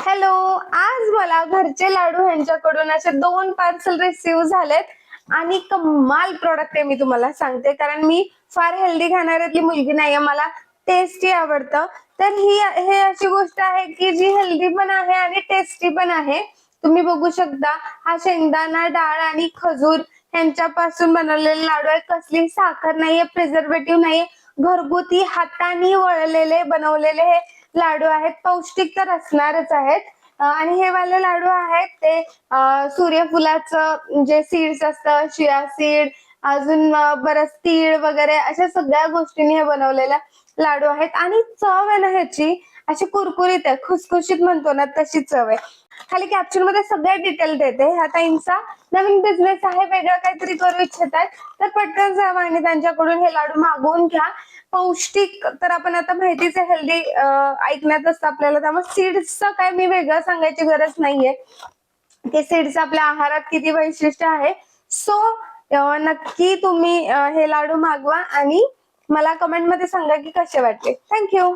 Hello. आज मला घरचे लाडू यांच्याकडून असे 2 पार्सल रिसीव्ह झालेत आणि कमाल प्रॉडक्ट आहे. मी तुम्हाला सांगते, कारण मी फार हेल्दी खाणाऱ्यातली मुलगी नाहीये. मला टेस्टी आवडतं. तर हे अशी गोष्ट आहे की जी हेल्दी पण आहे आणि टेस्टी पण आहे. तुम्ही बघू शकता, हा शेंगदाणा, डाळ आणि खजूर यांच्यापासून बनवलेले लाडू आहे. कसली साखर नाहीये, प्रिझर्वेटिव्ह नाहीये, घरगुती हाताने वळलेले बनवलेले हे लाडू आहेत. पौष्टिक तर असणारच आहेत. आणि हे वाले लाडू आहेत ते सूर्यफुलाचं जे सीड्स असतं, चिया सीड, अजून बरंच तीळ वगैरे अशा सगळ्या गोष्टींनी हे बनवलेले लाडू आहेत. आणि चव आहे ना ह्याची अशी कुरकुरीत आहे, खुसखुशीत म्हणतो ना तशी चव आहे. खाली कॅप्शन मध्ये सगळे डिटेल देते. ह्या ताईंचा नवीन बिझनेस आहे, वेगळं काहीतरी करू इच्छितात, तर पटकन जावा आणि त्यांच्याकडून हे लाडू मागवून घ्या. पौष्टिक तर आपण आता माहितीच आहे, हेल्दी ऐकण्यात असतं आपल्याला, त्यामुळे सीड्सचं काय मी वेगळं सांगायची गरज नाहीये की सीड्स आपल्या आहारात किती वैशिष्ट्य आहे. सो नक्की तुम्ही हे लाडू मागवा आणि मला कमेंट मध्ये सांगा की कसे वाटले. थँक्यू.